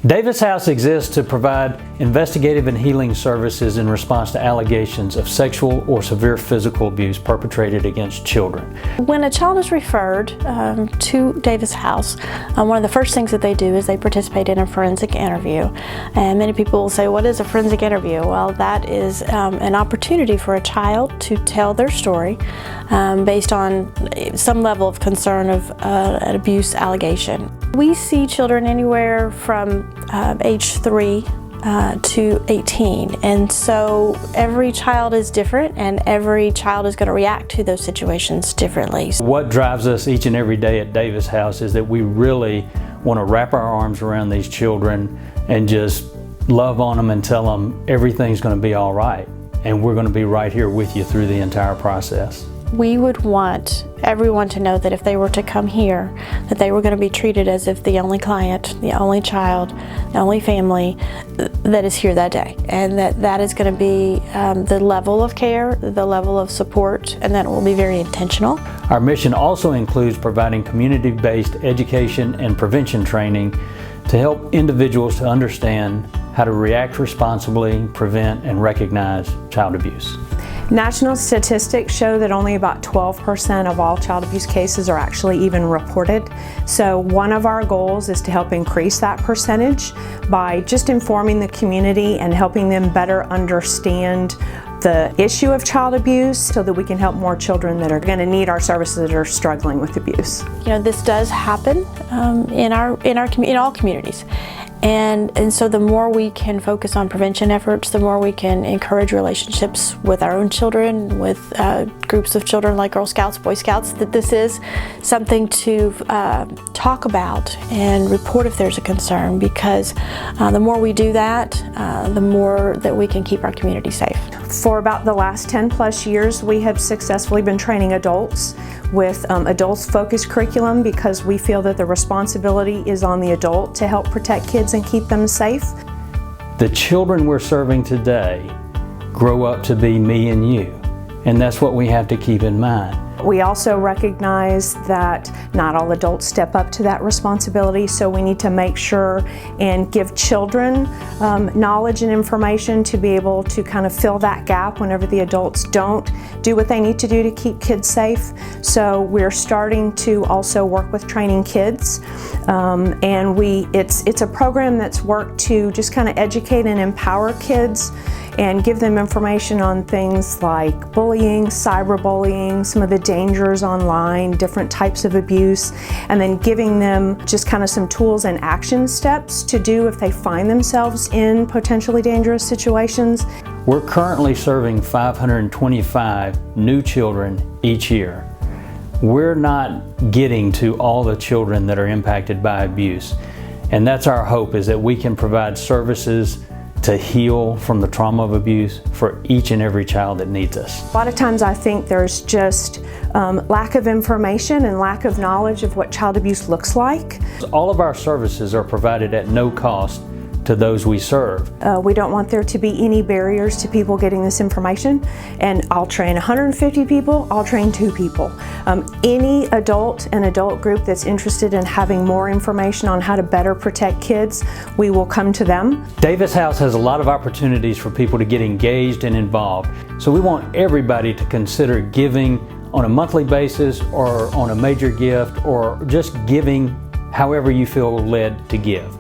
Davis House exists to provide investigative and healing services in response to allegations of sexual or severe physical abuse perpetrated against children. When a child is referred to Davis House, one of the first things that they do is they participate in a forensic interview. And many people will say, what is a forensic interview? Well, that is an opportunity for a child to tell their story based on some level of concern of an abuse allegation. We see children anywhere from age 3 to 18, and so every child is different and every child is going to react to those situations differently. What drives us each and every day at Davis House is that we really want to wrap our arms around these children and just love on them and tell them everything's going to be all right, and we're going to be right here with you through the entire process. We would want everyone to know that if they were to come here, that they were going to be treated as if the only client, the only child, the only family that is here that day. And that is going to be the level of care, the level of support, and that will be very intentional. Our mission also includes providing community-based education and prevention training to help individuals to understand how to react responsibly, prevent, and recognize child abuse. National statistics show that only about 12% of all child abuse cases are actually even reported. So one of our goals is to help increase that percentage by just informing the community and helping them better understand the issue of child abuse so that we can help more children that are going to need our services that are struggling with abuse. You know, this does happen in all communities. And so the more we can focus on prevention efforts, the more we can encourage relationships with our own children, with groups of children like Girl Scouts, Boy Scouts, that this is something to talk about and report if there's a concern, because the more we do that, the more that we can keep our community safe. For about the last 10 plus years, we have successfully been training adults with adults-focused curriculum because we feel that the responsibility is on the adult to help protect kids and keep them safe. The children we're serving today grow up to be me and you, and that's what we have to keep in mind. We also recognize that not all adults step up to that responsibility, so we need to make sure and give children knowledge and information to be able to kind of fill that gap whenever the adults don't do what they need to do to keep kids safe. So we're starting to also work with training kids, and it's a program that's worked to just kind of educate and empower kids and give them information on things like bullying, cyberbullying, some of the dangers online, different types of abuse, and then giving them just kind of some tools and action steps to do if they find themselves in potentially dangerous situations. We're currently serving 525 new children each year. We're not getting to all the children that are impacted by abuse, and that's our hope, is that we can provide services to heal from the trauma of abuse for each and every child that needs us. A lot of times I think there's just lack of information and lack of knowledge of what child abuse looks like. All of our services are provided at no cost to those we serve. We don't want there to be any barriers to people getting this information, and I'll train 150 people, I'll train 2 people. Any adult and adult group that's interested in having more information on how to better protect kids, we will come to them. Davis House has a lot of opportunities for people to get engaged and involved, so we want everybody to consider giving on a monthly basis or on a major gift, or just giving however you feel led to give.